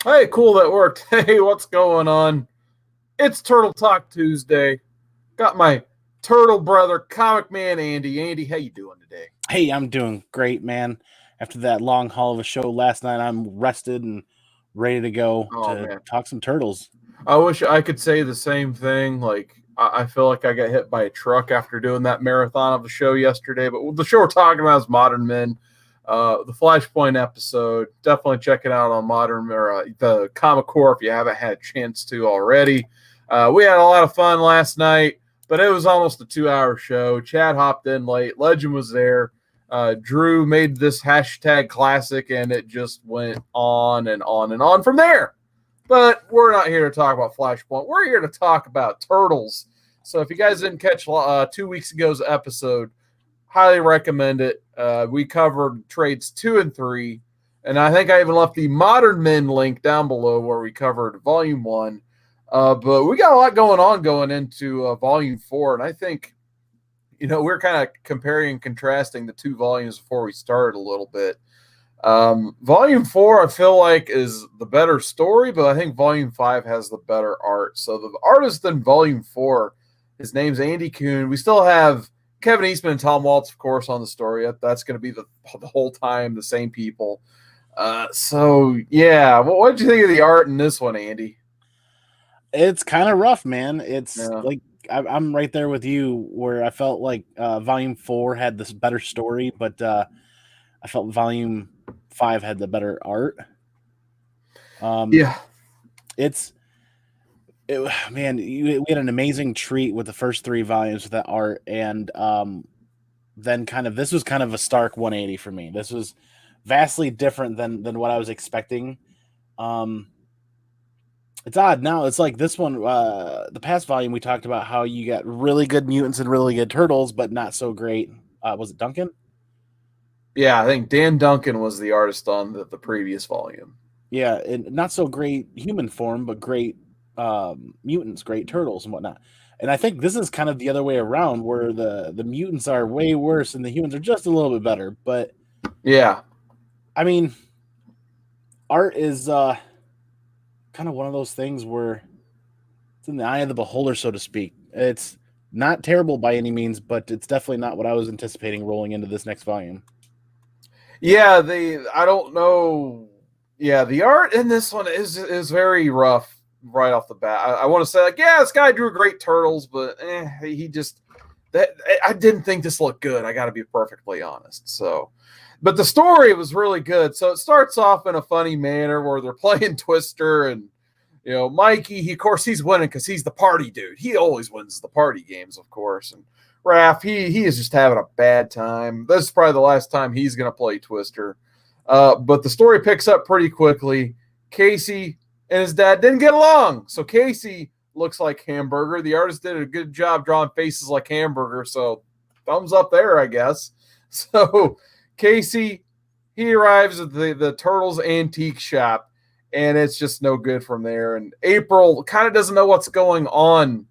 Hey, cool, that worked. Hey, what's going on? It's Turtle Talk Tuesday. Got my turtle brother, Comic Man Andy. Andy, how you doing today? Hey, I'm doing great, man. After that long haul of a show last night, I'm rested and ready to go Oh to man, talk some turtles. I wish I could say the same thing. Like I feel like I got hit by a truck after doing that marathon of a show yesterday. But the show we're talking about is Modern Men. The Flashpoint episode. Definitely check it out on Modern or the Comic Core if you haven't had a chance to already. We had a lot of fun last night, but it was almost a 2 hour show. Chad hopped in late. Legend was there. Drew made this hashtag classic, and it just went on and on and on from there. But we're not here to talk about Flashpoint. We're here to talk about Turtles. So if you guys didn't catch 2 weeks ago's episode, highly recommend it. We covered trades 2 and 3, and I think I even left the Modern Men link down below where we covered Volume 1. But we got a lot going into Volume 4, and I think we're kind of comparing and contrasting the two volumes before we started a little bit. Volume 4, I feel like, is the better story, but I think Volume 5 has the better art. So the artist in Volume 4, his name's Andy Kuhn. We still have Kevin Eastman and Tom Waltz, of course, on the story. That's going to be the whole time the same people. So yeah, what did you think of the art in this one, Andy? It's kind of rough, man. It's Yeah. like I'm right there with you, where I felt like Volume 4 had this better story, but I felt Volume 5 had the better art. Yeah. It's man, we had an amazing treat with the first three volumes with that art, and then this was kind of a stark 180 for me. This was vastly different than what I was expecting. It's odd now. It's like this one, the past volume we talked about how you got really good mutants and really good turtles, but not so great. Was it Duncan? Yeah, I think Dan Duncan was the artist on the previous volume. Yeah, and not so great human form, but great mutants, great turtles and whatnot. And I think this is kind of the other way around, where the mutants are way worse and the humans are just a little bit better. But Yeah. I mean, art is kind of one of those things where it's in the eye of the beholder, so to speak. It's not terrible by any means, but it's definitely not what I was anticipating rolling into this next volume. Yeah, I don't know. Yeah, the art in this one is very rough right off the bat. I want to say, like, yeah, this guy drew great turtles, but he just that I didn't think this looked good. I got to be perfectly honest. So, but the story was really good. So it starts off in a funny manner where they're playing Twister, and Mikey. Of course, he's winning because he's the party dude. He always wins the party games, of course, and Raph, he is just having a bad time. This is probably the last time he's going to play Twister. But the story picks up pretty quickly. Casey and his dad didn't get along. So Casey looks like Hamburger. The artist did a good job drawing faces like Hamburger. So thumbs up there, I guess. So Casey, he arrives at the Turtles Antique Shop, and it's just no good from there. And April kind of doesn't know what's going on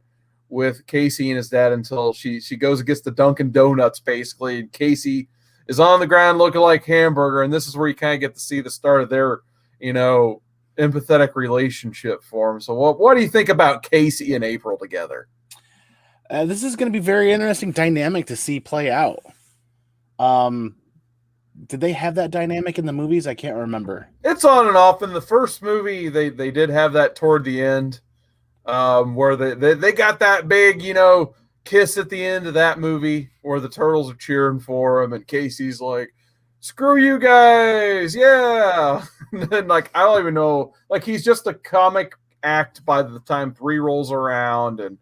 with Casey and his dad until she goes and gets the Dunkin' Donuts, basically. And Casey is on the ground looking like Hamburger, and this is where you kind of get to see the start of their, empathetic relationship for him. So what do you think about Casey and April together? This is going to be very interesting dynamic to see play out. Did they have that dynamic in the movies? I can't remember. It's on and off. In the first movie, they did have that toward the end, where they got that big, kiss at the end of that movie where the turtles are cheering for him, and Casey's like, "Screw you guys, yeah!" And then, like, I don't even know, like, he's just a comic act by the time 3 rolls around, and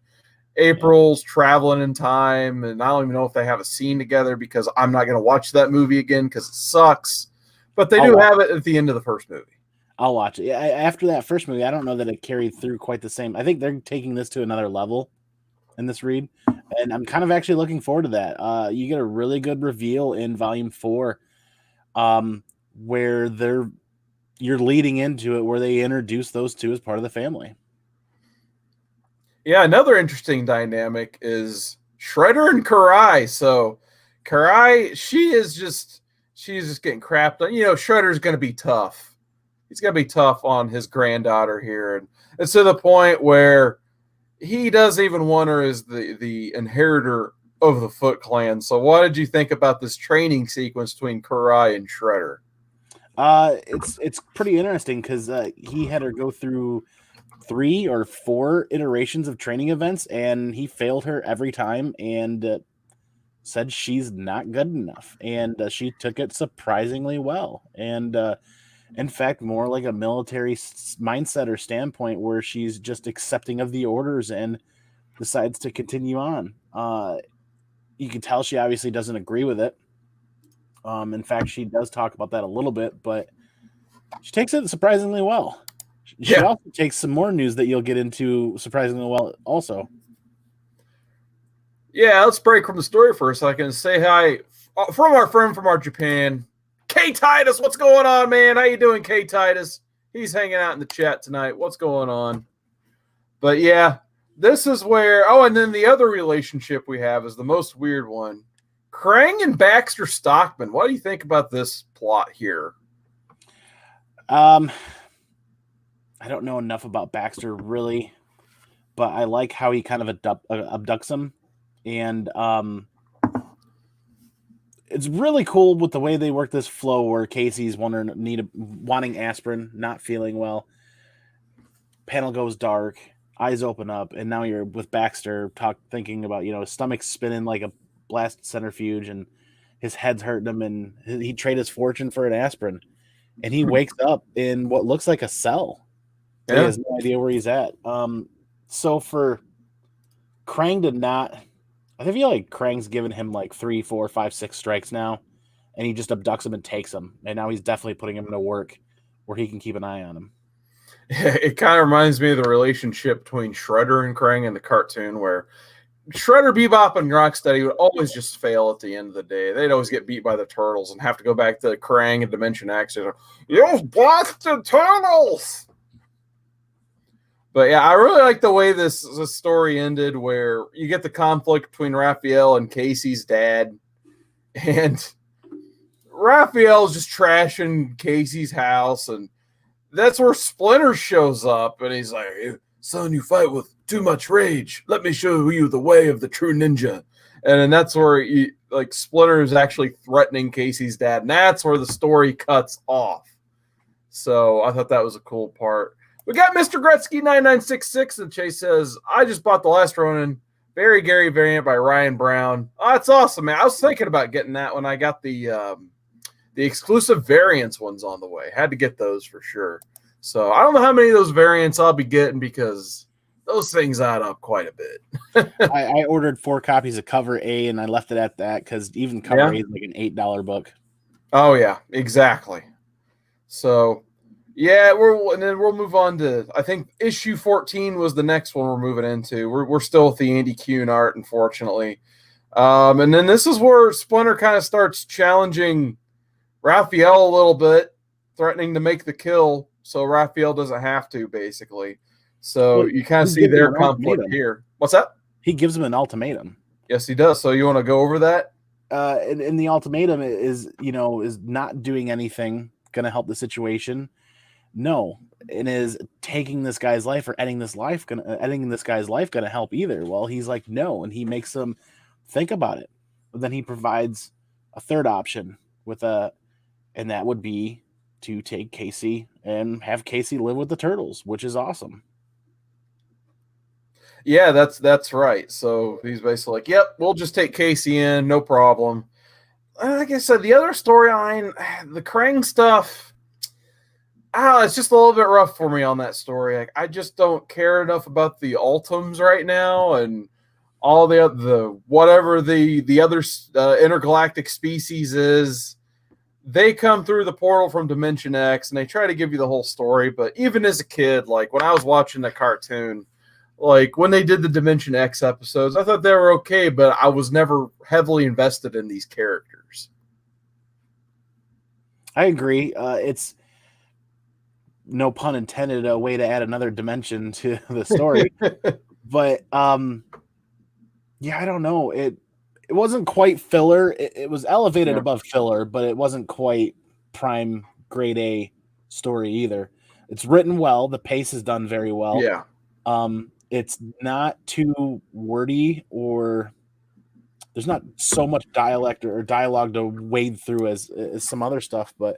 April's traveling in time, and I don't even know if they have a scene together because I'm not going to watch that movie again because it sucks. But they do have it at the end of the first movie. I'll watch it. After that first movie, I don't know that it carried through quite the same. I think they're taking this to another level in this read, and I'm kind of actually looking forward to that. You get a really good reveal in Volume 4, where you're leading into it, where they introduce those two as part of the family. Yeah, another interesting dynamic is Shredder and Karai. So Karai, she's just getting crapped on. Shredder's going to be tough. he's got to be tough on his granddaughter here. And it's to the point where he doesn't even want her as the inheritor of the Foot Clan. So what did you think about this training sequence between Karai and Shredder? It's pretty interesting because he had her go through 3 or 4 iterations of training events, and he failed her every time and said she's not good enough. And she took it surprisingly well. And in fact, more like a military mindset or standpoint where she's just accepting of the orders and decides to continue on. You can tell she obviously doesn't agree with it. In fact, she does talk about that a little bit, but she takes it surprisingly well. She also takes some more news that you'll get into surprisingly well also. Yeah, let's break from the story for a second and say hi from our friend from our Japan, K Titus. What's going on, man? How you doing, K Titus? He's hanging out in the chat tonight. What's going on? But yeah, this is where, and then the other relationship we have is the most weird one. Krang and Baxter Stockman. What do you think about this plot here? I don't know enough about Baxter really, but I like how he kind of abducts him. And it's really cool with the way they work this flow where Casey's wanting aspirin, not feeling well. Panel goes dark, eyes open up, and now you're with Baxter thinking about, his stomach's spinning like a blast centrifuge and his head's hurting him, and he traded his fortune for an aspirin. And he wakes up in what looks like a cell. Yeah. He has no idea where he's at. So for Krang to not... I feel like Krang's given him like 3, 4, 5, 6 strikes now, and he just abducts him and takes him. And now he's definitely putting him to work where he can keep an eye on him. It kind of reminds me of the relationship between Shredder and Krang in the cartoon, where Shredder, Bebop, and Rocksteady would always just fail at the end of the day. They'd always get beat by the Turtles and have to go back to Krang and Dimension X. You blasted Turtles! But yeah, I really like the way this story ended, where you get the conflict between Raphael and Casey's dad. And Raphael's just trashing Casey's house, and that's where Splinter shows up, and he's like, hey, son, you fight with too much rage. Let me show you the way of the true ninja. And then that's where Splinter is actually threatening Casey's dad, and that's where the story cuts off. So I thought that was a cool part. We got Mr. Gretzky 9966, and Chase says, I just bought The Last Ronin, Very Gary variant by Ryan Brown. Oh, that's awesome, man. I was thinking about getting that when I got the exclusive variants ones on the way. Had to get those for sure. So I don't know how many of those variants I'll be getting because those things add up quite a bit. I ordered 4 copies of Cover A, and I left it at that because even Cover A is like an $8 book. Oh, yeah, exactly. So... yeah, we'll move on to, I think issue 14 was the next one we're moving into. We're still with the Andy Kuhn art, unfortunately. And then this is where Splinter kind of starts challenging Raphael a little bit, threatening to make the kill so Raphael doesn't have to, basically. So you kind of see their conflict here. What's that? He gives him an ultimatum. Yes, he does. So you want to go over that? And the ultimatum is not doing anything going to help the situation. No, and is taking this guy's life or ending this guy's life gonna help either? Well, he's like, no, and he makes them think about it. But then he provides a third option and that would be to take Casey and have Casey live with the Turtles, which is awesome. Yeah, that's right. So he's basically like, yep, we'll just take Casey in, no problem. Like I said, the other storyline, the Krang stuff, it's just a little bit rough for me on that story. I just don't care enough about the Ultims right now, and all the whatever the other intergalactic species is. They come through the portal from Dimension X, and they try to give you the whole story. But even as a kid, like when I was watching the cartoon, like when they did the Dimension X episodes, I thought they were okay, but I was never heavily invested in these characters. I agree. It's, no pun intended, a way to add another dimension to the story. But yeah, I don't know. It wasn't quite filler. It was elevated above filler, but it wasn't quite prime grade A story either. It's written well. The pace is done very well. Yeah. It's not too wordy, or there's not so much dialect or dialogue to wade through as some other stuff, but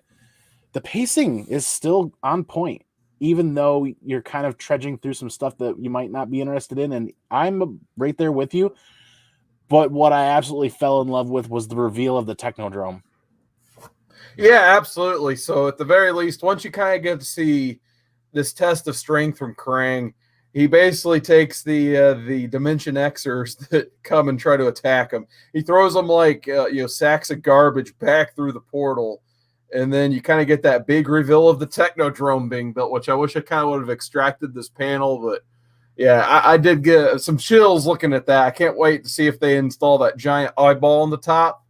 the pacing is still on point, even though you're kind of trudging through some stuff that you might not be interested in. And I'm right there with you. But what I absolutely fell in love with was the reveal of the Technodrome. Yeah, absolutely. So at the very least, once you kind of get to see this test of strength from Krang, he basically takes the Dimension Xers that come and try to attack him. He throws them like sacks of garbage back through the portal, and then you kind of get that big reveal of the Technodrome being built, which I wish I kind of would have extracted this panel, but yeah, I did get some chills looking at that. I can't wait to see if they install that giant eyeball on the top.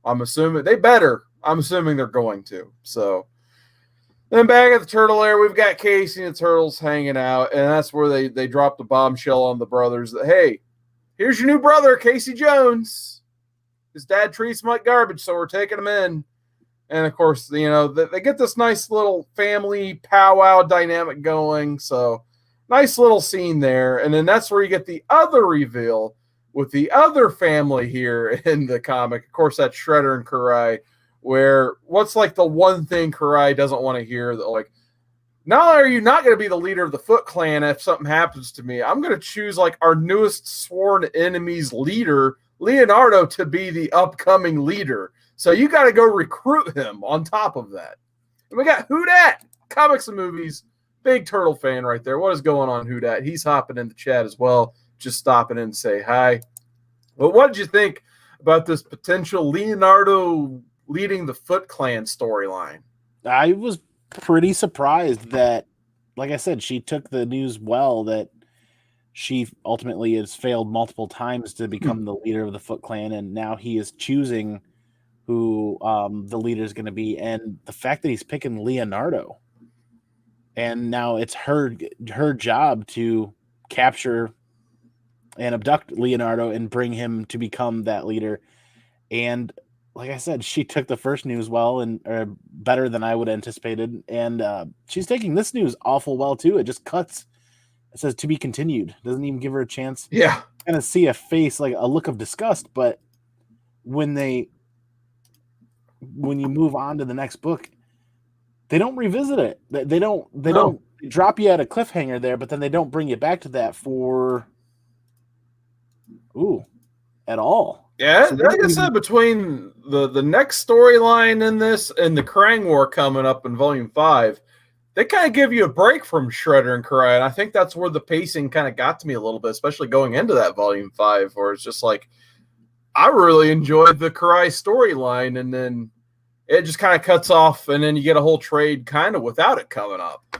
I'm assuming they better. I'm assuming they're going to. So then back at the turtle lair, we've got Casey and the turtles hanging out, and that's where they drop the bombshell on the brothers that, hey, here's your new brother, Casey Jones. His dad treats him like garbage, so we're taking him in. And of course, they get this nice little family powwow dynamic going. So nice little scene there. And then that's where you get the other reveal with the other family here in the comic. Of course, that's Shredder and Karai, where what's like the one thing Karai doesn't want to hear, that like, not only are you not going to be the leader of the Foot Clan if something happens to me, I'm going to choose like our newest sworn enemy's leader, Leonardo, to be the upcoming leader. So you got to go recruit him on top of that. And we got Who Dat, comics and movies, big turtle fan right there. What is going on, Who Dat? He's hopping in the chat as well, just stopping in to say hi. But what did you think about this potential Leonardo leading the Foot Clan storyline? I was pretty surprised that, like I said, she took the news well, that she ultimately has failed multiple times to become the leader of the Foot Clan, and now he is choosing who the leader is going to be. And the fact that he's picking Leonardo, and now it's her job to capture and abduct Leonardo and bring him to become that leader. And like I said, she took the first news well, and better than I would have anticipated. And she's taking this news awful well too. It just cuts. It says to be continued. Doesn't even give her a chance. Yeah. Kind of see a face, like a look of disgust. But when you move on to the next book, they don't revisit it. They don't drop you at a cliffhanger there, but then they don't bring you back to that at all. Yeah, So like I said, between the next storyline in this and the Krang War coming up in Volume 5, they kind of give you a break from Shredder and Karai, and I think that's where the pacing kind of got to me a little bit, especially going into that Volume 5, where it's just like, I really enjoyed the Karai storyline, and then it just kind of cuts off, and then you get a whole trade kind of without it coming up.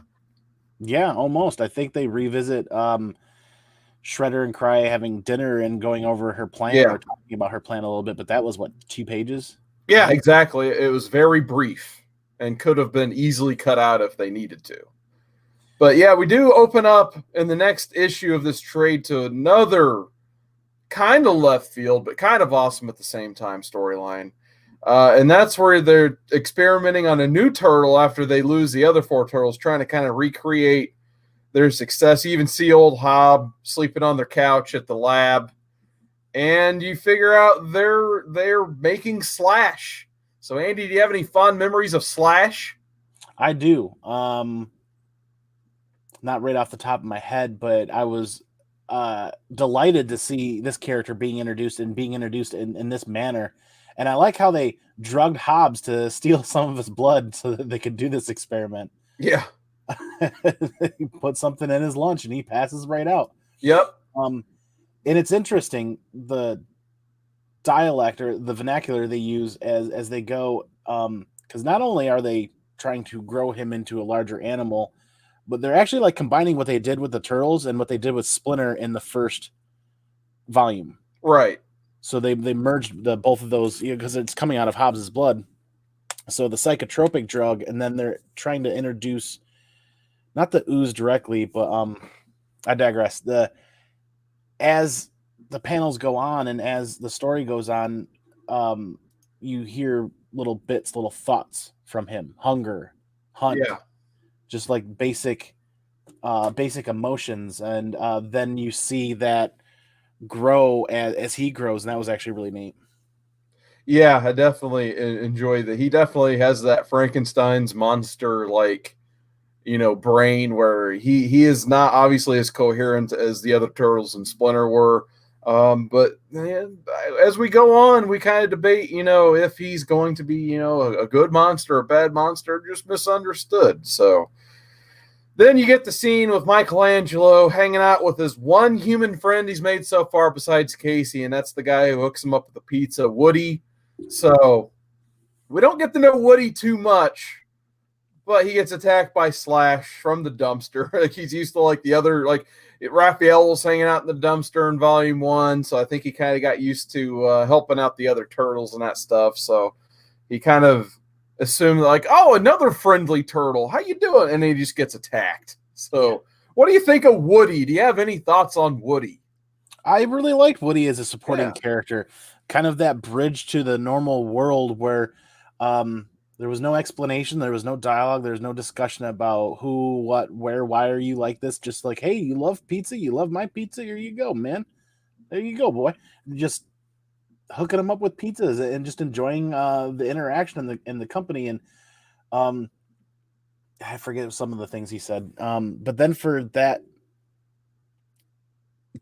Yeah, almost. I think they revisit Shredder and Karai having dinner and going over her plan, or talking about her plan a little bit, but that was, what, 2 pages? Yeah, exactly. It was very brief and could have been easily cut out if they needed to. But yeah, we do open up in the next issue of this trade to another kind of left field, but kind of awesome at the same time storyline. And that's where they're experimenting on a new turtle after they lose the other 4 turtles, trying to kind of recreate their success. You even see old Hob sleeping on their couch at the lab. And you figure out they're making Slash. So, Andy, do you have any fond memories of Slash? I do. Not right off the top of my head, but I was delighted to see this character being introduced in this manner. And I like how they drugged Hobbs to steal some of his blood so that they could do this experiment. Yeah. He put something in his lunch and he passes right out. Yep. And it's interesting, the dialect or the vernacular they use as they go, because not only are they trying to grow him into a larger animal, but they're actually like combining what they did with the turtles and what they did with Splinter in the first volume. Right. So they merged both of those, because it's coming out of Hobbs's blood. So the psychotropic drug, and then they're trying to introduce not the ooze directly, but I digress. As the panels go on and as the story goes on, you hear little bits, little thoughts from him: hunger, hunt, just like basic emotions, and then you see that grow as he grows, and that was actually really neat. Yeah, I definitely enjoy that. He definitely has that Frankenstein's monster brain where he is not obviously as coherent as the other turtles and Splinter were. But man, as we go on, we kind of debate, if he's going to be, a good monster, a bad monster, just misunderstood. So then you get the scene with Michelangelo hanging out with his one human friend he's made so far besides Casey, and that's the guy who hooks him up with the pizza, Woody. So we don't get to know Woody too much, but he gets attacked by Slash from the dumpster. Like he's used to like the other, like Raphael was hanging out in the dumpster in Volume 1, so I think he kind of got used to helping out the other turtles and that stuff. So he kind of assumed like, oh, another friendly turtle. How you doing? And he just gets attacked. So what do you think of Woody? Do you have any thoughts on Woody? I really liked Woody as a supporting character, kind of that bridge to the normal world where there was no explanation, there was no dialogue, there was no discussion about who, what, where, why are you like this? Just like, hey, you love pizza, you love my pizza, here you go, man. There you go, boy. Just hooking them up with pizzas and just enjoying the interaction in the company. And I forget some of the things he said. But then for that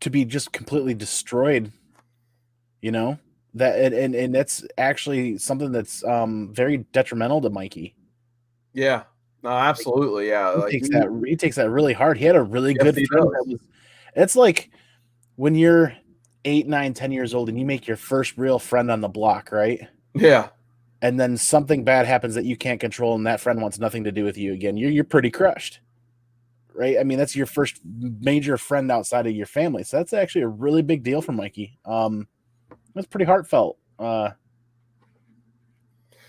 to be just completely destroyed, that and that's actually something that's very detrimental to Mikey. Yeah, no, absolutely. Yeah, he takes that really hard. He had a really good friend. It's like when you're 8, 9, 10 years old and you make your first real friend on the block, right? Yeah. And then something bad happens that you can't control, and that friend wants nothing to do with you again. You're pretty crushed, right? I mean, that's your first major friend outside of your family. So that's actually a really big deal for Mikey. That's pretty heartfelt.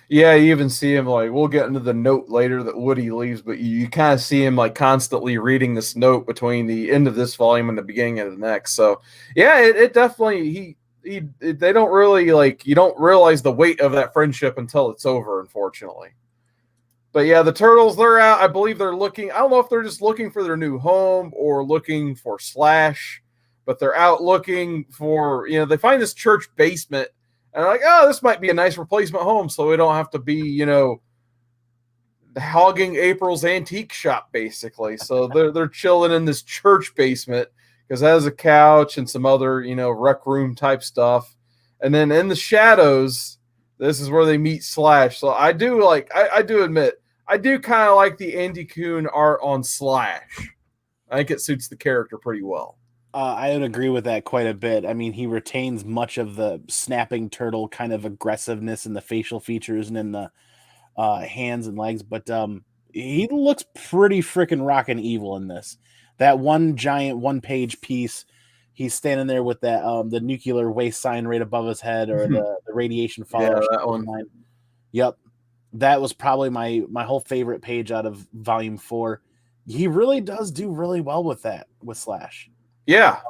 Yeah, you even see him like, we'll get into the note later that Woody leaves, but you kind of see him like constantly reading this note between the end of this volume and the beginning of the next. So yeah, it definitely they don't really like, you don't realize the weight of that friendship until it's over, unfortunately. But yeah, the turtles, they're out. I believe they're looking. I don't know if they're just looking for their new home or looking for Slash, but they're out looking for, they find this church basement. And I'm like, oh, this might be a nice replacement home, so we don't have to be, hogging April's antique shop, basically. So they're chilling in this church basement because it has a couch and some other, rec room type stuff. And then in the shadows, this is where they meet Slash. So I do admit, I do kind of like the Andy Kuhn art on Slash. I think it suits the character pretty well. I would agree with that quite a bit. I mean, he retains much of the snapping turtle kind of aggressiveness in the facial features and in the hands and legs, but he looks pretty freaking rockin' evil in this. That one giant one-page piece, he's standing there with that the nuclear waste sign right above his head, or the radiation fall. Yeah, that one. Yep, that was probably my whole favorite page out of Volume 4. He really does do really well with that, with Slash. Yeah.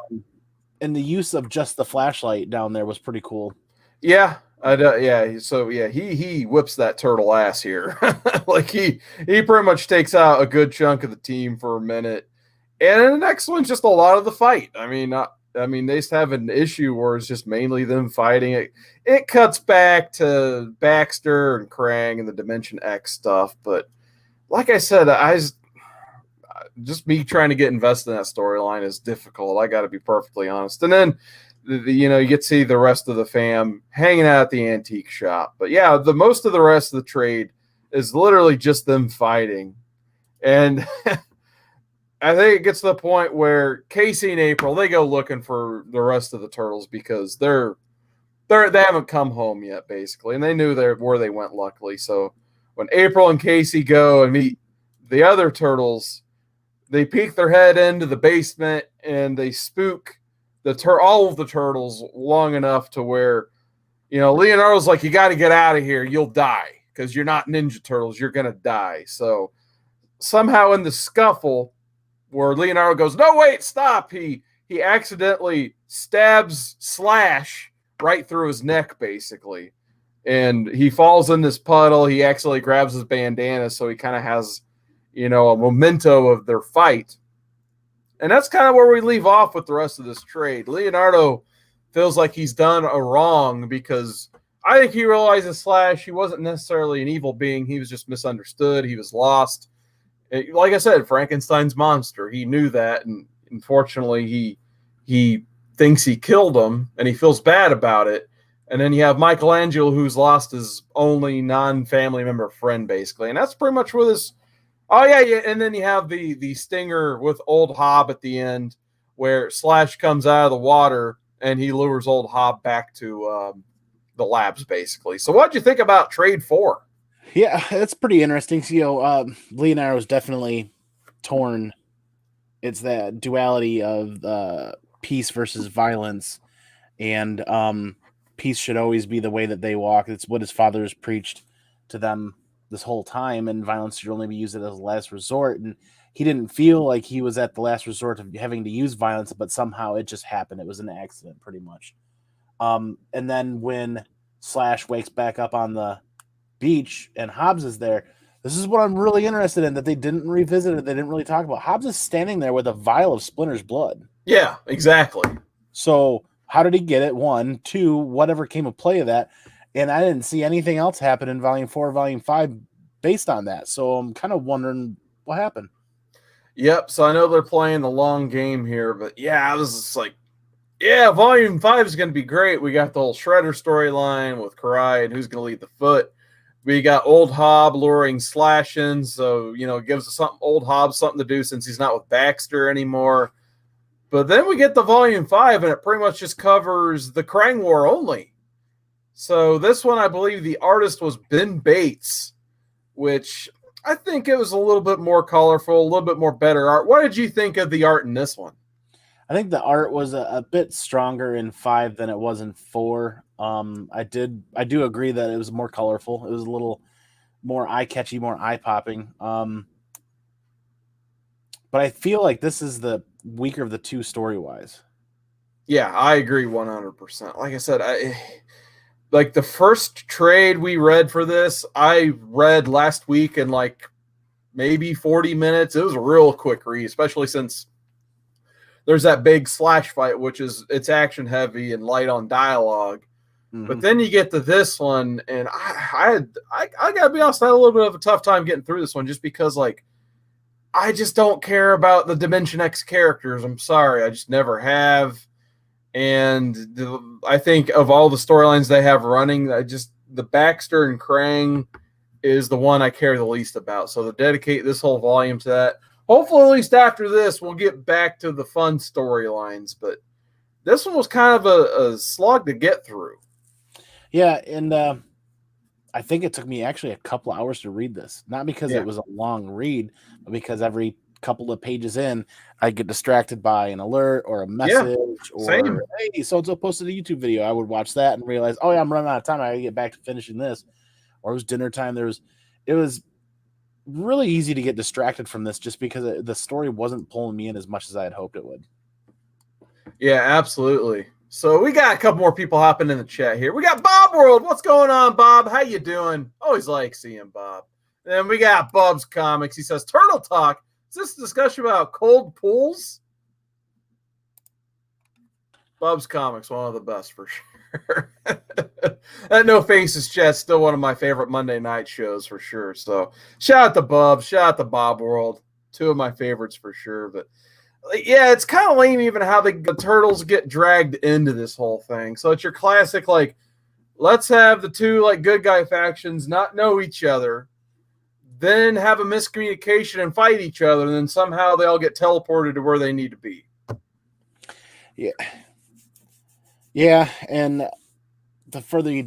And the use of just the flashlight down there was pretty cool. Yeah. So yeah, he whips that turtle ass here. Like he pretty much takes out a good chunk of the team for a minute. And then the next one's just a lot of the fight. I mean, they just have an issue where it's just mainly them fighting. It cuts back to Baxter and Krang and the Dimension X stuff, but like I said, just me trying to get invested in that storyline is difficult. I got to be perfectly honest. And then, you get to see the rest of the fam hanging out at the antique shop. But yeah, the most of the rest of the trade is literally just them fighting. And I think it gets to the point where Casey and April, they go looking for the rest of the turtles because they haven't come home yet, basically. And they knew where they went, luckily. So when April and Casey go and meet the other turtles, they peek their head into the basement and they spook all of the turtles long enough to where, Leonardo's like, you got to get out of here. You'll die because you're not Ninja Turtles. You're going to die. So somehow in the scuffle where Leonardo goes, no, wait, stop. He accidentally stabs Slash right through his neck, basically. And he falls in this puddle. He accidentally grabs his bandana. So he kind of has, a memento of their fight. And that's kind of where we leave off with the rest of this trade. Leonardo feels like he's done a wrong because I think he realizes Slash, he wasn't necessarily an evil being. He was just misunderstood. He was lost. Like I said, Frankenstein's monster. He knew that, and unfortunately, he thinks he killed him, and he feels bad about it. And then you have Michelangelo, who's lost his only non-family member friend, basically. And that's pretty much where this... Oh, yeah. And then you have the stinger with Old Hob at the end, where Slash comes out of the water, and he lures Old Hob back to the labs, basically. So what'd you think about Trade 4? Yeah, that's pretty interesting. So, Leonardo's definitely torn. It's that duality of peace versus violence, and peace should always be the way that they walk. It's what his father has preached to them this whole time, and violence should only be used as a last resort. And he didn't feel like he was at the last resort of having to use violence, but somehow it just happened. It was an accident, pretty much. And then when Slash wakes back up on the beach and Hobbs is there, this is what I'm really interested in, that they didn't revisit it. They didn't really talk about. Hobbs is standing there with a vial of Splinter's blood. Yeah, exactly. So how did he get it? 1, 2, whatever came of play of that. And I didn't see anything else happen in Volume 4, Volume 5 based on that. So I'm kind of wondering what happened. Yep. So I know they're playing the long game here, but yeah, I was just like, yeah, Volume 5 is going to be great. We got the whole Shredder storyline with Karai and who's going to lead the foot. We got Old Hob luring Slash in, so, it gives us Old Hob something to do since he's not with Baxter anymore. But then we get the Volume 5, and it pretty much just covers the Krang War only. So this one, I believe the artist was Ben Bates, which I think it was a little bit more colorful, a little bit more better art. What did you think of the art in this one? I think the art was a bit stronger in 5 than it was in 4. I do agree that it was more colorful. It was a little more eye-catchy, more eye-popping. But I feel like this is the weaker of the two story-wise. Yeah, I agree 100%. Like I said, like the first trade we read for this, I read last week in like maybe 40 minutes. It was a real quick read, especially since there's that big Slash fight, which it's action heavy and light on dialogue. Mm-hmm. But then you get to this one, and I gotta be honest, I had a little bit of a tough time getting through this one just because, like, I just don't care about the Dimension X characters. I'm sorry, I just never have. And I think of all the storylines they have running, the Baxter and Krang is the one I care the least about. So to dedicate this whole volume to that. Hopefully, at least after this, we'll get back to the fun storylines. But this one was kind of a slog to get through. Yeah, and I think it took me actually a couple hours to read this. Not because it was a long read, but because every couple of pages in, I get distracted by an alert or a message or, hey, so-and-so posted a YouTube video. I would watch that and realize, oh, yeah, I'm running out of time. I got to get back to finishing this. Or it was dinner time. It was really easy to get distracted from this just because the story wasn't pulling me in as much as I had hoped it would. Yeah, absolutely. So we got a couple more people hopping in the chat here. We got Bob World. What's going on, Bob? How you doing? Always like seeing Bob. And then we got Bub's Comics. He says, Turtle Talk. Is this a discussion about cold pools? Bub's Comics, one of the best for sure. That No Faces chat's still one of my favorite Monday night shows for sure. So shout out to Bub, shout out to Bob World. Two of my favorites for sure. But yeah, it's kind of lame even how the Turtles get dragged into this whole thing. So it's your classic, like, let's have the two like good guy factions not know each other, then have a miscommunication and fight each other, and then somehow they all get teleported to where they need to be. Yeah, and the further you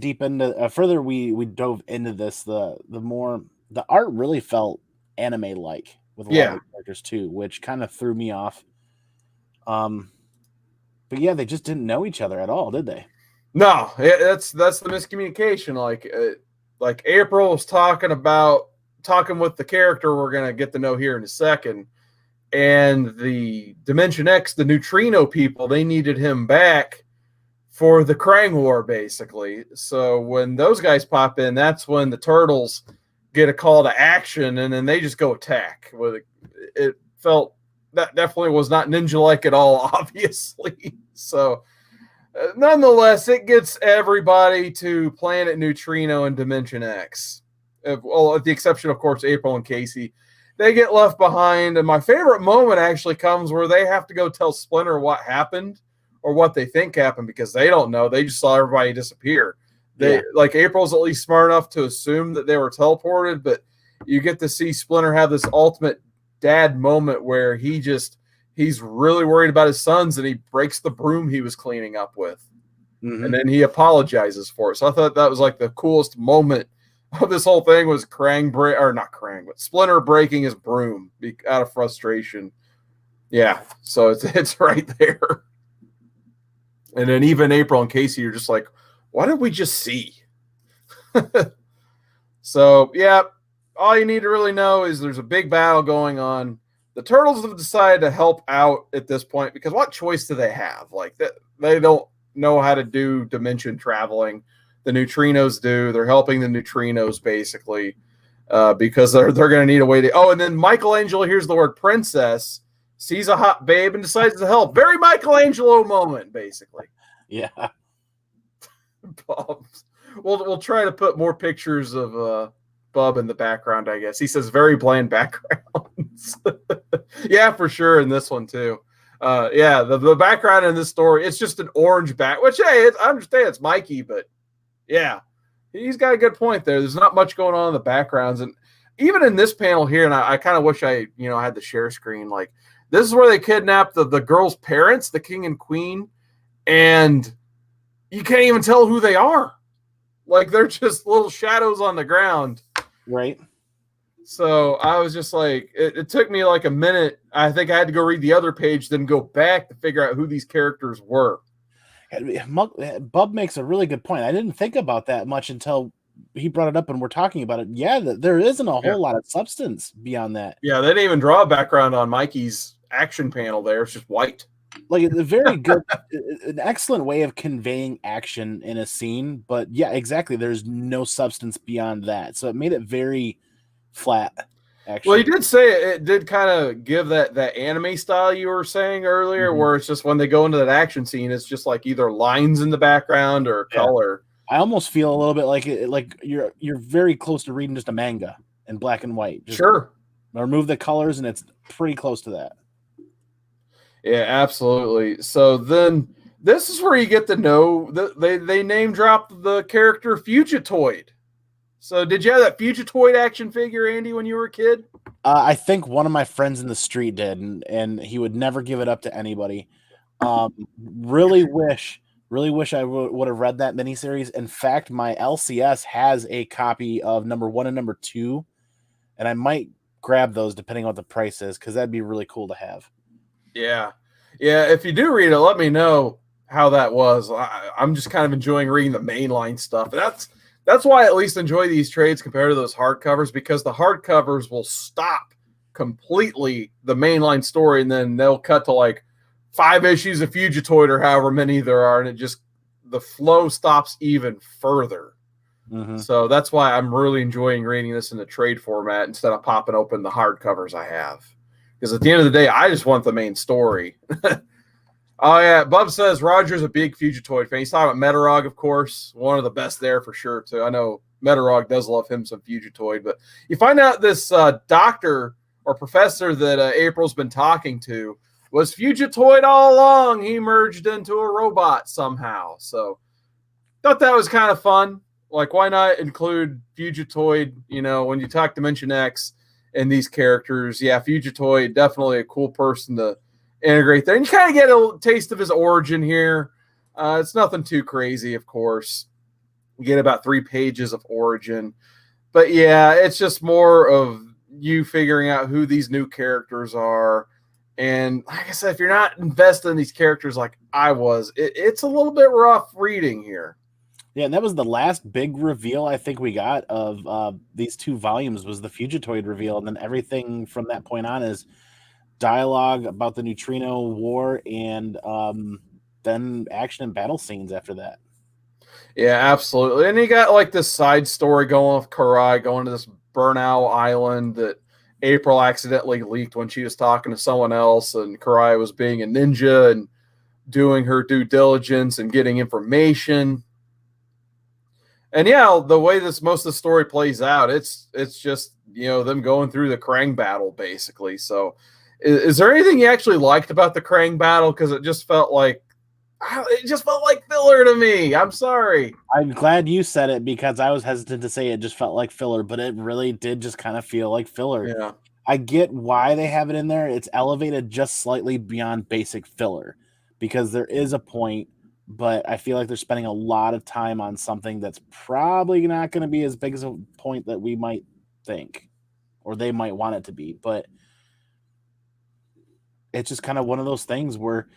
further we dove into this, the more the art really felt anime like with a lot of the characters too, which kind of threw me off. But yeah, they just didn't know each other at all, did they? No, that's the miscommunication. Like April was talking with the character we're gonna get to know here in a second, and the Dimension X, the Neutrino people, they needed him back for the Krang War, basically. So when those guys pop in, that's when the Turtles get a call to action, and then they just go attack. It felt that definitely was not ninja-like at all, obviously. So, nonetheless, it gets everybody to Planet Neutrino and Dimension X. Well, at the exception, of course, April and Casey. They get left behind, and my favorite moment actually comes where they have to go tell Splinter what happened or what they think happened, because they don't know. They just saw everybody disappear. Like April's at least smart enough to assume that they were teleported, but you get to see Splinter have this ultimate dad moment where he's really worried about his sons, and he breaks the broom he was cleaning up with. Mm-hmm. And then he apologizes for it. So I thought that was like the coolest moment of this whole thing, was Splinter breaking his broom out of frustration. Yeah, so it's right there. And then even April and Casey are just like, what did we just see? So, yeah, all you need to really know is there's a big battle going on. The Turtles have decided to help out at this point, because what choice do they have? Like, they don't know how to do dimension traveling. The Neutrinos do. They're helping the Neutrinos, basically, because they're going to need a way to... Oh, and then Michelangelo hears the word princess, sees a hot babe, and decides to help. Very Michelangelo moment, basically. Yeah. We'll try to put more pictures of Bub in the background, I guess. He says very bland backgrounds. Yeah, for sure, in this one, too. Yeah, the background in this story, it's just an orange back, which, hey, I understand it's Mikey, but yeah, he's got a good point there. There's not much going on in the backgrounds. And even in this panel here, and I kind of wish I had the share screen, like, this is where they kidnap the girl's parents, the king and queen, and you can't even tell who they are. Like, they're just little shadows on the ground. Right. So I was just like, it took me like a minute. I think I had to go read the other page, then go back to figure out who these characters were. Bub makes a really good point. I didn't think about that much until he brought it up and we're talking about it. Yeah, there isn't a whole lot of substance beyond that. Yeah, they didn't even draw a background on Mikey's action panel there. It's just white. Like, a very good, an excellent way of conveying action in a scene. But yeah, exactly. There's no substance beyond that. So it made it very flat. Actually. Well, you did say it did kind of give that anime style you were saying earlier, where it's just when they go into that action scene, it's just like either lines in the background or color. I almost feel a little bit like you're very close to reading just a manga in black and white. Just remove the colors, and it's pretty close to that. Yeah, absolutely. So then this is where you get to know they name dropped the character Fugitoid. So did you have that Fugitoid action figure, Andy, when you were a kid? I think one of my friends in the street did, and he would never give it up to anybody. Really wish I would have read that miniseries. In fact, my LCS has a copy of number 1 and number 2, and I might grab those depending on what the price is, because that'd be really cool to have. Yeah. If you do read it, let me know how that was. I'm just kind of enjoying reading the mainline stuff. That's why I at least enjoy these trades compared to those hardcovers, because the hardcovers will stop completely the mainline story, and then they'll cut to like 5 issues of Fugitoid or however many there are, and the flow stops even further. So that's why I'm really enjoying reading this in the trade format instead of popping open the hardcovers I have. Because at the end of the day, I just want the main story. Oh, yeah. Bub says Roger's a big Fugitoid fan. He's talking about Metarog, of course. One of the best there for sure, too. I know Metarog does love him some Fugitoid. But you find out this doctor or professor that April's been talking to was Fugitoid all along. He merged into a robot somehow. So thought that was kind of fun. Like, why not include Fugitoid, when you talk Dimension X and these characters? Yeah, Fugitoid, definitely a cool person to integrate there. And you kind of get a taste of his origin here. It's nothing too crazy, of course. You get about 3 pages of origin. But yeah, it's just more of you figuring out who these new characters are. And like I said, if you're not invested in these characters like I was, it's a little bit rough reading here. Yeah, and that was the last big reveal I think we got of these 2 volumes, was the Fugitoid reveal. And then everything from that point on is dialogue about the Neutrino War, and then action and battle scenes after that. Yeah, absolutely. And you got like this side story going with Karai going to this Burnout Island that April accidentally leaked when she was talking to someone else, and Kaeya was being a ninja and doing her due diligence and getting information. And yeah, the way this most of the story plays out, it's just, you know, them going through the Krang battle basically. So is there anything you actually liked about the Krang battle? Because it just felt like filler to me. I'm sorry. I'm glad you said it, because I was hesitant to say it just felt like filler, but it really did just kind of feel like filler. Yeah. I get why they have it in there. It's elevated just slightly beyond basic filler, because there is a point, but I feel like they're spending a lot of time on something that's probably not going to be as big as a point that we might think, or they might want it to be. But it's just kind of one of those things where,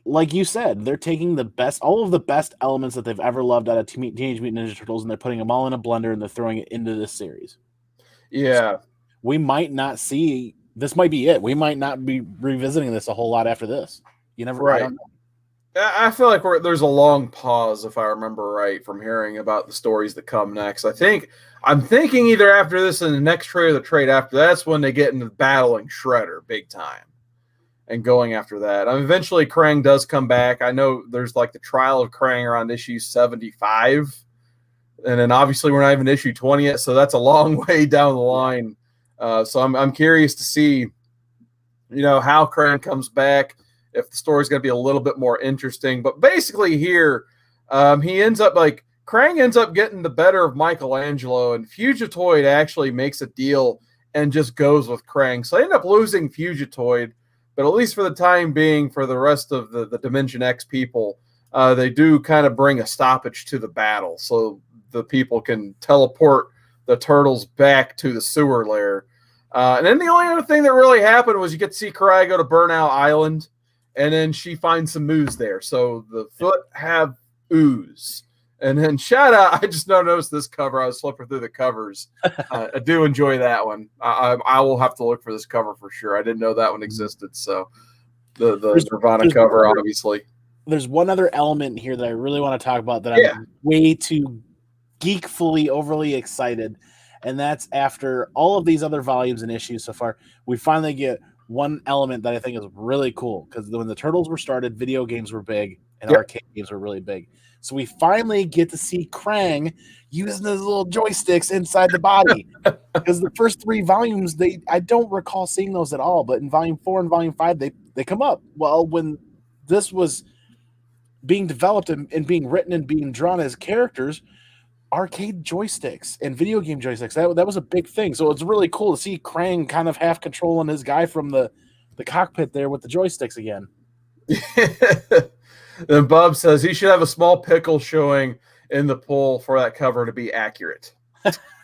like you said, they're taking all of the best elements that they've ever loved out of Teenage Mutant Ninja Turtles, and they're putting them all in a blender and they're throwing it into this series. Yeah. So we might not see, this might be it. We might not be revisiting this a whole lot after this. You never, right. I don't know. I feel like there's a long pause, if I remember right, from hearing about the stories that come next. I'm thinking either after this and the next trade or the trade after that's when they get into battling Shredder big time and going after that. Eventually, Krang does come back. I know there's like the trial of Krang around issue 75. And then obviously we're not even issue 20 yet, so that's a long way down the line. So I'm curious to see, you know, how Krang comes back, if the story's going to be a little bit more interesting. But basically here, Krang ends up getting the better of Michelangelo, and Fugitoid actually makes a deal and just goes with Krang. So they end up losing Fugitoid, but at least for the time being, for the rest of the Dimension X people, they do kind of bring a stoppage to the battle, so the people can teleport the turtles back to the sewer lair. And then the only other thing that really happened was you get to see Kaeya go to Burnout Island, and then she finds some ooze there. So the foot have ooze. And then shout out, I just noticed this cover. I was flipping through the covers. I do enjoy that one. I will have to look for this cover for sure. I didn't know that one existed. So the Nirvana cover, obviously. There's one other element here that I really want to talk about that I'm way too geekfully overly excited. And that's after all of these other volumes and issues so far, we finally get one element that I think is really cool, because when the Turtles were started, video games were big and arcade games were really big. So we finally get to see Krang using his little joysticks inside the body. Because the first 3 volumes, I don't recall seeing those at all, but in volume 4 and volume 5, they come up. Well, when this was being developed and being written and being drawn as characters, arcade joysticks and video game joysticks, that was a big thing. So it's really cool to see Krang kind of half controlling his guy from the cockpit there with the joysticks again. Then Bob says he should have a small pickle showing in the pool for that cover to be accurate.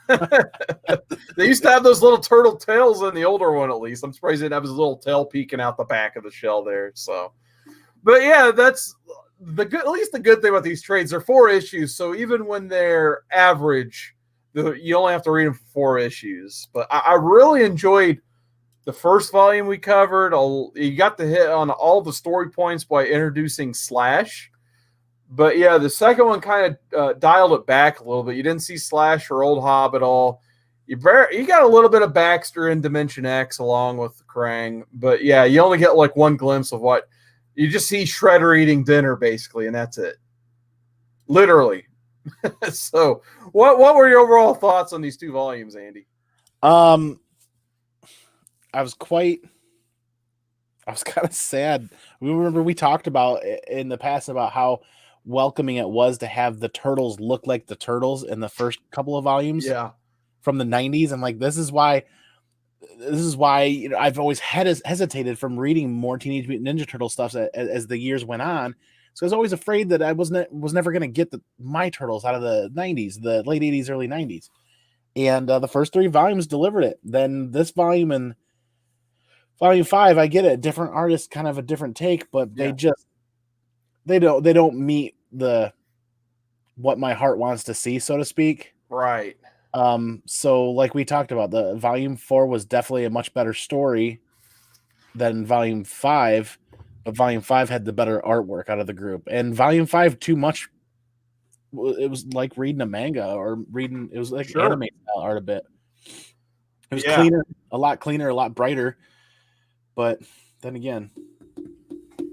They used to have those little turtle tails in the older one, at least. I'm surprised he didn't have his little tail peeking out the back of the shell there. So, but yeah, that's at least the good thing about these trades. They're 4 issues, so even when they're average, you only have to read them for 4 issues. But I really enjoyed the first volume we covered. You got to hit on all the story points by introducing Slash. But yeah, the second one kind of dialed it back a little bit. You didn't see Slash or Old Hob at all. You got a little bit of Baxter in Dimension X along with Krang. But yeah, you only get like one glimpse of what you just see Shredder eating dinner, basically, and that's it. Literally. So what were your overall thoughts on these 2 volumes, Andy? I was kind of sad. We talked about in the past about how welcoming it was to have the Turtles look like the Turtles in the first couple of volumes from the 90s. And like, this is why you know, I've always hesitated from reading more Teenage Mutant Ninja Turtle stuff as the years went on. So I was always afraid that I was never going to get my Turtles out of the 90s, the late 80s, early 90s. And the first 3 volumes delivered it. Then this volume and volume 5, I get it, different artist, kind of a different take, but they don't meet what my heart wants to see, so to speak. Right. So like we talked about, the volume 4 was definitely a much better story than volume 5, but volume 5 had the better artwork out of the group. And volume 5, too much, it was like reading a manga or it was like anime style art a bit. It was cleaner, a lot brighter. But then again.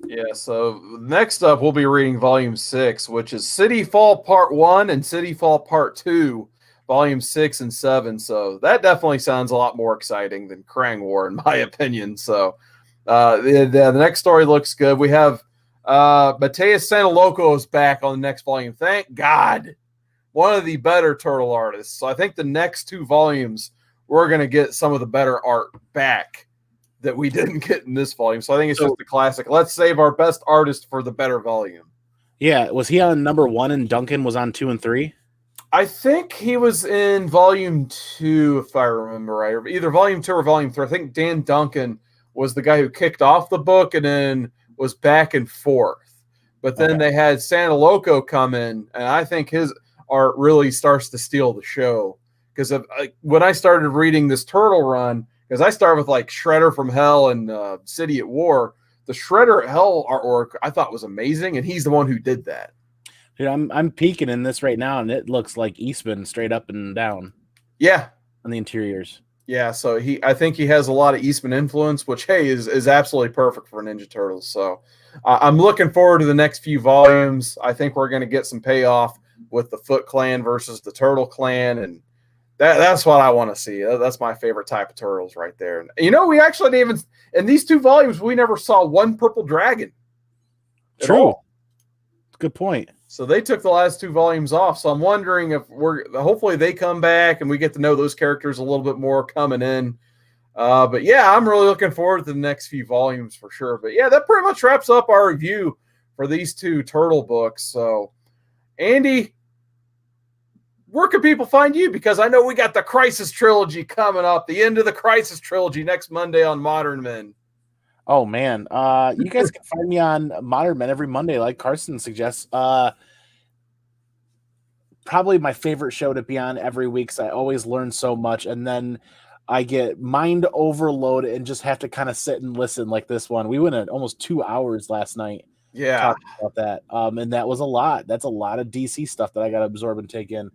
Yeah, so next up we'll be reading Volume 6, which is City Fall Part 1 and City Fall Part 2, Volume 6 and 7. So that definitely sounds a lot more exciting than Krang War, in my opinion. So the next story looks good. We have Mateus Santaloco is back on the next volume. Thank God. One of the better turtle artists. So I think the next 2 volumes, we're going to get some of the better art back that we didn't get in this volume. So I think it's just the classic. Let's save our best artist for the better volume. Yeah. Was he on number 1 and Duncan was on 2 and 3? I think he was in volume 2, if I remember right. Or either volume 2 or volume 3. I think Dan Duncan was the guy who kicked off the book and then was back and forth. But then they had Santaloco come in, and I think his art really starts to steal the show. Because when I started reading this turtle run, because I started with like Shredder from Hell and City at War. The Shredder at Hell artwork I thought was amazing, and he's the one who did that. Dude, I'm peeking in this right now, and it looks like Eastman straight up and down. Yeah, on the interiors. Yeah, so I think he has a lot of Eastman influence, which hey is absolutely perfect for Ninja Turtles. So I'm looking forward to the next few volumes. I think we're going to get some payoff with the Foot Clan versus the Turtle Clan, and that's what I want to see. That's my favorite type of turtles right there. And, we actually didn't even in these 2 volumes we never saw one purple dragon. True. Good point. So they took the last 2 volumes off. So I'm wondering if hopefully they come back and we get to know those characters a little bit more coming in. But yeah, I'm really looking forward to the next few volumes for sure. But yeah, that pretty much wraps up our review for these 2 turtle books. So Andy, where can people find you? Because I know we got the Crisis Trilogy coming up, the end of the Crisis Trilogy next Monday on Modern Men. Oh, man. You guys can find me on Modern Men every Monday, like Carson suggests. Probably my favorite show to be on every week, because I always learn so much. And then I get mind overload and just have to kind of sit and listen like this one. We went at almost 2 hours last night. Yeah. Talking about that. And that was a lot. That's a lot of DC stuff that I got to absorb and take in.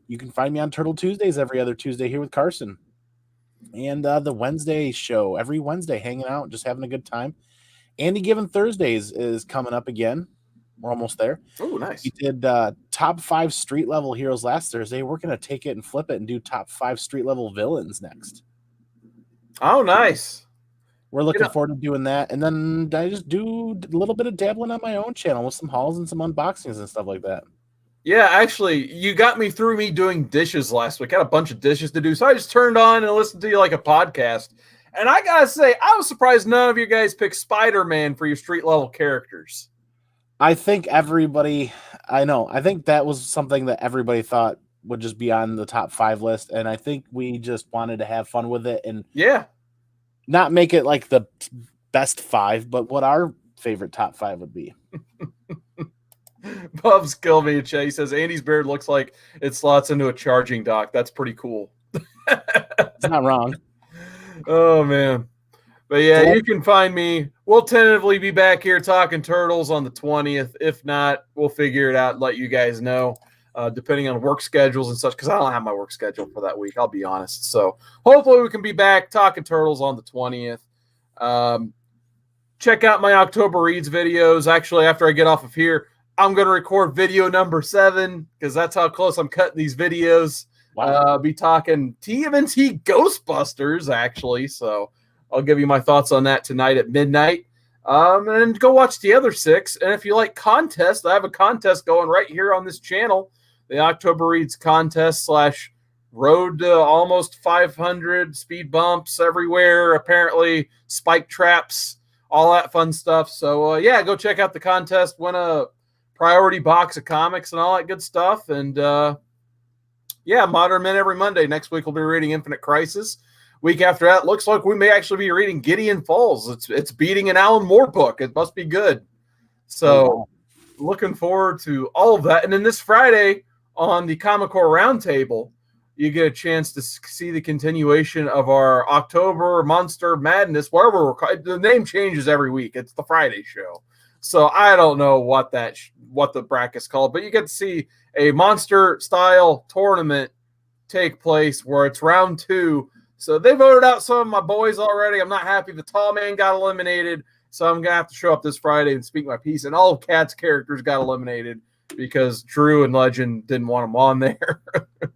You can find me on Turtle Tuesdays every other Tuesday here with Carson. And the Wednesday show every Wednesday, hanging out, just having a good time. Andy Given Thursdays is coming up again. We're almost there. Oh, nice. We did top 5 street level heroes last Thursday. We're going to take it and flip it and do top 5 street level villains next. Oh, nice. We're looking forward to doing that. And then I just do a little bit of dabbling on my own channel with some hauls and some unboxings and stuff like that. Yeah, actually, you got me through me doing dishes last week. I had a bunch of dishes to do, so I just turned on and listened to you like a podcast. And I gotta say, I was surprised none of you guys picked Spider-Man for your street level characters. I think I think that was something that everybody thought would just be on the top 5 list, and I think we just wanted to have fun with it and not make it like the best 5, but what our favorite top 5 would be. Bub's killed me. He says Andy's beard looks like it slots into a charging dock. That's pretty cool. It's not wrong. Oh man. But yeah, you can find me. We'll tentatively be back here talking turtles on the 20th. If not, we'll figure it out and let you guys know, depending on work schedules and such, because I don't have my work schedule for that week, I'll be honest. So hopefully we can be back talking turtles on the 20th. Check out my October Reads videos. Actually, after I get off of here, I'm going to record video number 7 because that's how close I'm cutting these videos. Wow. Be talking TMNT Ghostbusters, actually. So I'll give you my thoughts on that tonight at midnight. And go watch the other 6. And if you like contests, I have a contest going right here on this channel. The October Reads contest / road to almost 500 speed bumps everywhere. Apparently spike traps, all that fun stuff. So yeah, go check out the contest. Win a priority box of comics and all that good stuff. And yeah, Modern Men every Monday. Next week we'll be reading Infinite Crisis. Week after that, looks like we may actually be reading Gideon Falls. It's beating an Alan Moore book. It must be good. So looking forward to all of that. And then this Friday on the Comic Core Roundtable, you get a chance to see the continuation of our October Monster Madness, whatever the name changes every week. It's the Friday show. So I don't know what the bracket's called, but you get to see a monster style tournament take place where it's round 2. So they voted out some of my boys already. I'm not happy the tall man got eliminated. So I'm going to have to show up this Friday and speak my piece. And all of Cat's characters got eliminated because Drew and Legend didn't want them on there.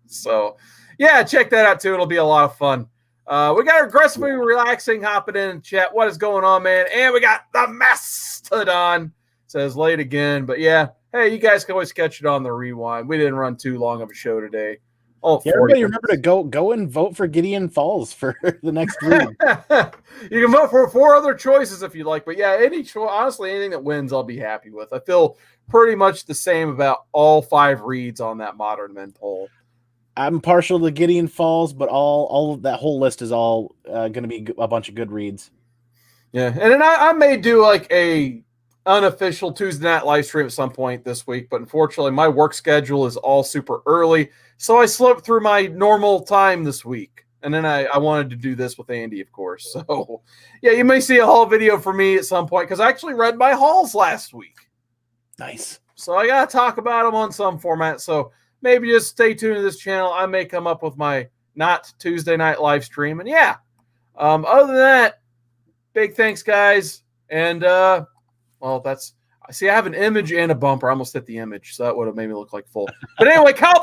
So, yeah, check that out, too. It'll be a lot of fun. We got Aggressively Relaxing hopping in chat. What is going on, man? And we got the Mastodon. Says late again. But, yeah, hey, you guys can always catch it on the rewind. We didn't run too long of a show today. Oh, yeah, everybody remember to go and vote for Gideon Falls for the next week. You can vote for 4 other choices if you like, but yeah, honestly, anything that wins, I'll be happy with. I feel pretty much the same about all 5 reads on that Modern Men poll. I'm partial to Gideon Falls, but all of that whole list is all going to be a bunch of good reads. Yeah, and then I may do like a unofficial Tuesday night live stream at some point this week, but unfortunately my work schedule is all super early, so I slipped through my normal time this week, and then I wanted to do this with Andy, of course. So yeah, you may see a haul video for me at some point because I actually read my hauls last week. Nice. So I gotta talk about them on some format, so maybe just stay tuned to this channel. I may come up with my not Tuesday night live stream, and yeah, other than that, big thanks guys, and well, I have an image and a bumper. I almost hit the image, so that would have made me look like full. But anyway, Kyle,